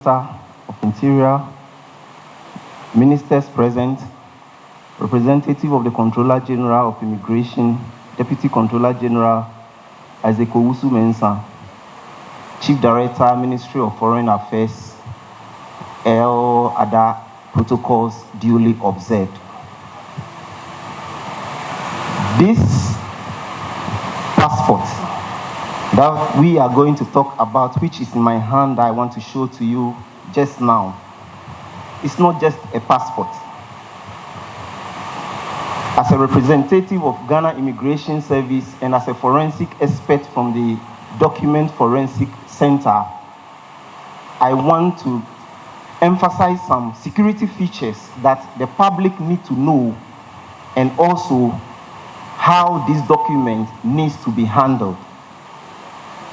Minister of Interior, ministers present, representative of the Controller General of Immigration, Deputy Controller General Isaac Owusu-Mensah, Chief Director, Ministry of Foreign Affairs, all other protocols duly observed. This passport that we are going to talk about, which is in my hand, I want to show to you just now. It's not just a passport. As a representative of Ghana Immigration Service and as a forensic expert from the Document Forensic Center, I want to emphasize some security features that the public need to know, and also how this document needs to be handled.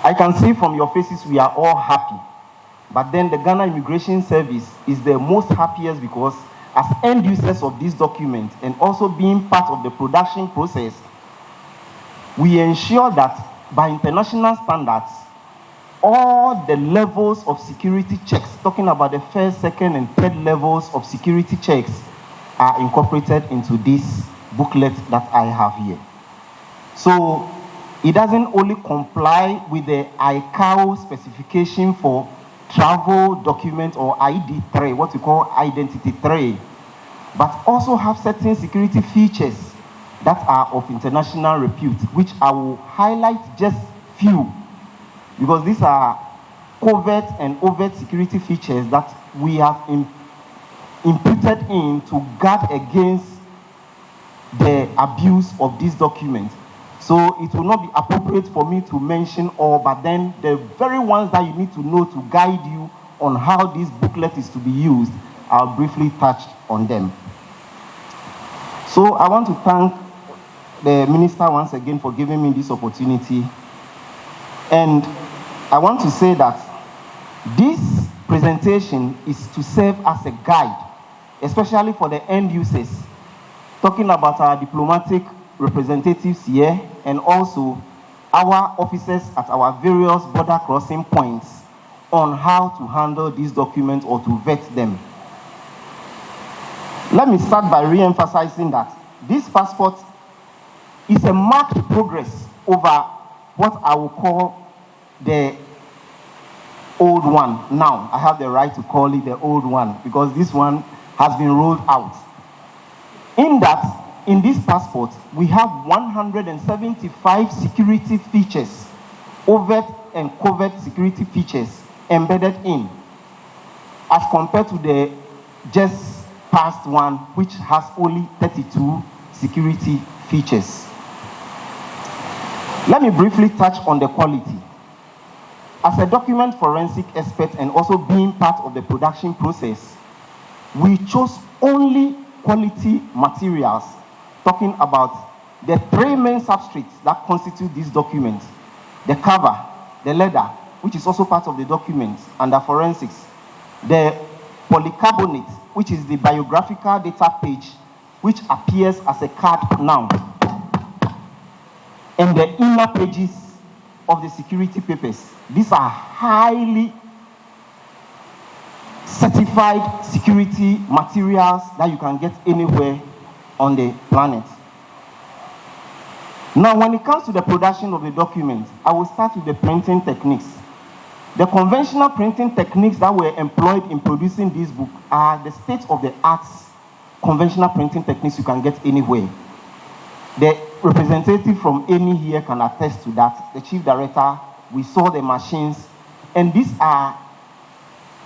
I can see from your faces we are all happy, but then the Ghana Immigration Service is the most happiest because as end users of this document and also being part of the production process, we ensure that by international standards, all the levels of security checks, talking about the first, second, and third levels of security checks, are incorporated into this booklet that I have here. So it doesn't only comply with the ICAO specification for travel document or ID3, what we call identity 3, but also have certain security features that are of international repute, which I will highlight just few, because these are covert and overt security features that we have imputed in to guard against the abuse of this document. So it will not be appropriate for me to mention all, but then the very ones that you need to know to guide you on how this booklet is to be used, I'll briefly touch on them. So I want to thank the minister once again for giving me this opportunity. And I want to say that this presentation is to serve as a guide, especially for the end users, talking about our diplomatic representatives here and also our officers at our various border crossing points on how to handle these documents or to vet them. Let me start by re-emphasizing that this passport is a marked progress over what I will call the old one. Now, I have the right to call it the old one because this one has been rolled out. In that, in this passport, we have 175 security features, overt and covert security features embedded in, as compared to the just past one, which has only 32 security features. Let me briefly touch on the quality. As a document forensic expert and also being part of the production process, we chose only quality materials, talking about the three main substrates that constitute this document: the cover, the leather, which is also part of the document under forensics, the polycarbonate, which is the biographical data page, which appears as a card now, and the inner pages of the security papers. These are highly certified security materials that you can get anywhere on the planet. Now, when it comes to the production of the document, I will start with the printing techniques. The conventional printing techniques that were employed in producing this book are the state-of-the-art conventional printing techniques you can get anywhere. The representative from any here can attest to that. The chief director, we saw the machines, and these are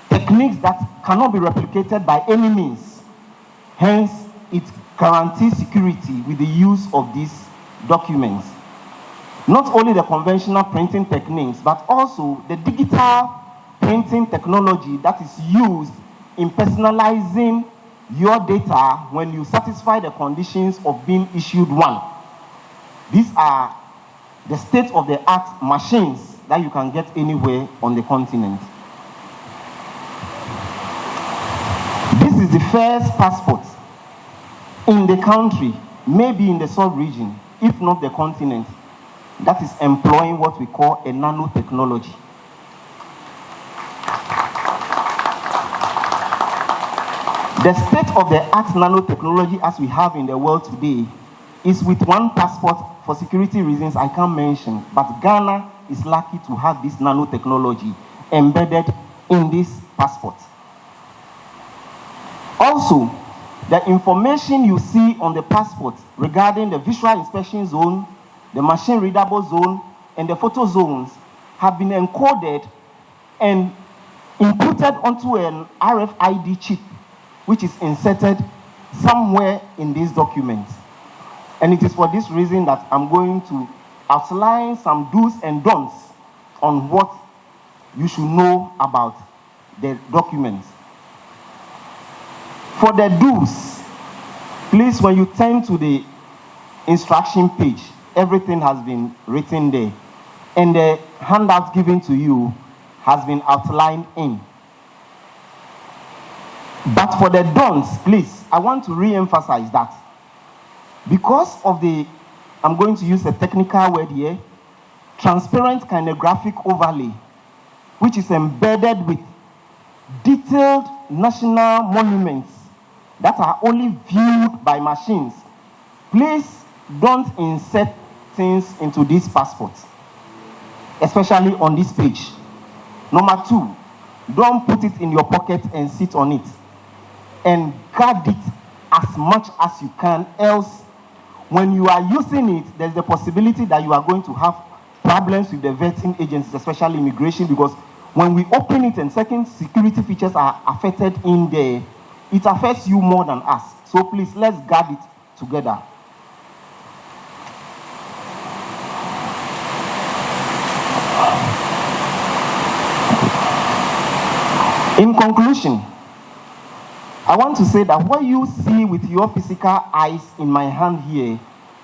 techniques that cannot be replicated by any means. Hence, it guarantees security with the use of these documents. Not only the conventional printing techniques, but also the digital printing technology that is used in personalizing your data when you satisfy the conditions of being issued one. These are the state-of-the-art machines that you can get anywhere on the continent. This is the first passport in the country, maybe in the sub-region, if not the continent, that is employing what we call a nanotechnology. The state-of-the-art nanotechnology as we have in the world today is with one passport. For security reasons I can't mention, but Ghana is lucky to have this nanotechnology embedded in this passport. Also, the information you see on the passport regarding the visual inspection zone, the machine readable zone, and the photo zones have been encoded and inputted onto an RFID chip, which is inserted somewhere in these documents. And it is for this reason that I'm going to outline some do's and don'ts on what you should know about the documents. For the do's, please, when you turn to the instruction page, everything has been written there. And the handout given to you has been outlined in. But for the don'ts, please, I want to re-emphasize that because of the, I'm going to use a technical word here, transparent kinographic overlay, which is embedded with detailed national monuments that are only viewed by machines, please don't insert things into these passports, especially on this page. Number 2, don't put it in your pocket and sit on it. And guard it as much as you can, else when you are using it, there's the possibility that you are going to have problems with the vetting agencies, especially immigration, because when we open it and certain security features are affected in there, it affects you more than us. So please, let's guard it together. In conclusion, I want to say that what you see with your physical eyes in my hand here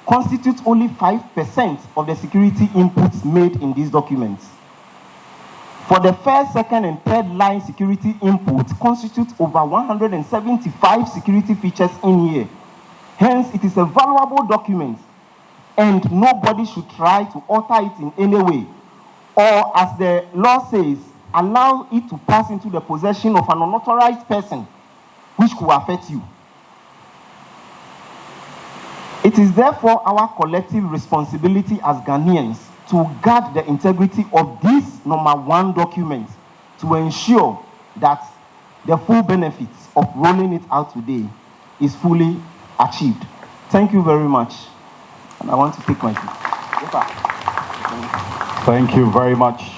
constitutes only 5% of the security inputs made in these documents. For the first, second, and third line security inputs constitute over 175 security features in here. Hence, it is a valuable document, and nobody should try to alter it in any way, or as the law says, allow it to pass into the possession of an unauthorized person, which could affect you. It is therefore our collective responsibility as Ghanaians to guard the integrity of this number 1 document to ensure that the full benefits of rolling it out today is fully achieved. Thank you very much. And I want to take my seat. Thank you very much.